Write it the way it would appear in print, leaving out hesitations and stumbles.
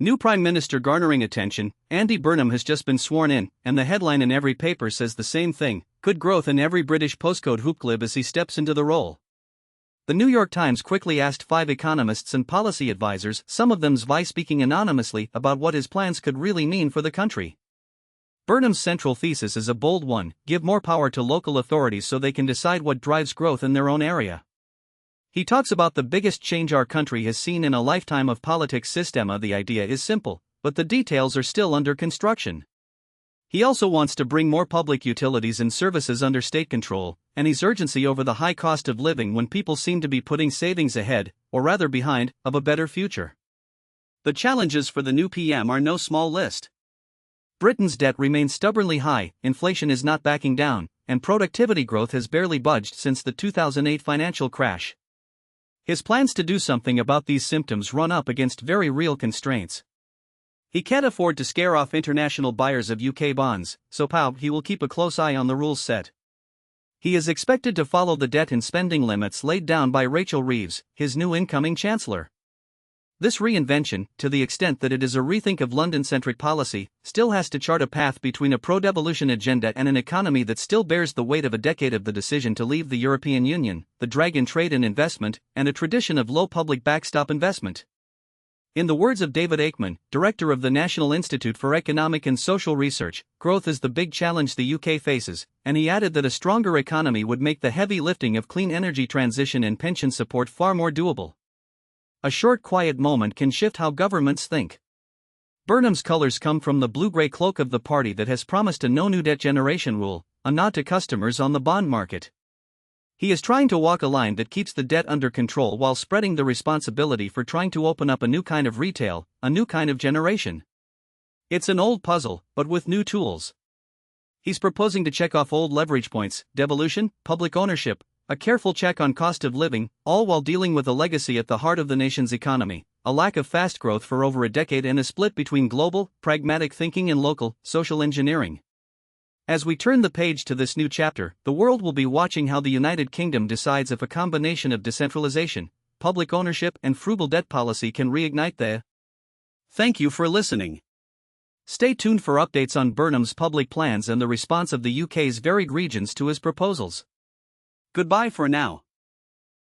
New Prime Minister garnering attention, Andy Burnham has just been sworn in, and the headline in every paper says the same thing: good growth in every British postcode hoopglib as he steps into the role. The New York Times quickly asked 5 economists and policy advisors, some of them speaking anonymously, about what his plans could really mean for the country. Burnham's central thesis is a bold one: give more power to local authorities so they can decide what drives growth in their own area. He talks about the biggest change our country has seen in a lifetime of politics system. The idea is simple, but the details are still under construction. He also wants to bring more public utilities and services under state control, and his urgency over the high cost of living when people seem to be putting savings ahead, or rather behind, of a better future. The challenges for the new PM are no small list. Britain's debt remains stubbornly high, inflation is not backing down, and productivity growth has barely budged since the 2008 financial crash. His plans to do something about these symptoms run up against very real constraints. He can't afford to scare off international buyers of UK bonds, so he will keep a close eye on the rules set. He is expected to follow the debt and spending limits laid down by Rachel Reeves, his new incoming Chancellor. This reinvention, to the extent that it is a rethink of London-centric policy, still has to chart a path between a pro-devolution agenda and an economy that still bears the weight of a decade of the decision to leave the European Union, the drag in trade and investment, and a tradition of low public backstop investment. In the words of David Aikman, director of the National Institute for Economic and Social Research, growth is the big challenge the UK faces, and he added that a stronger economy would make the heavy lifting of clean energy transition and pension support far more doable. A short quiet moment can shift how governments think. Burnham's colors come from the blue-gray cloak of the party that has promised a no new debt generation rule, a nod to customers on the bond market. He is trying to walk a line that keeps the debt under control while spreading the responsibility for trying to open up a new kind of retail, a new kind of generation. It's an old puzzle, but with new tools. He's proposing to check off old leverage points: devolution, public ownership, a careful check on cost of living, all while dealing with a legacy at the heart of the nation's economy, a lack of fast growth for over a decade and a split between global, pragmatic thinking and local, social engineering. As we turn the page to this new chapter, the world will be watching how the United Kingdom decides if a combination of decentralization, public ownership and frugal debt policy can reignite the. Thank you for listening. Stay tuned for updates on Burnham's public plans and the response of the UK's varied regions to his proposals. Goodbye for now.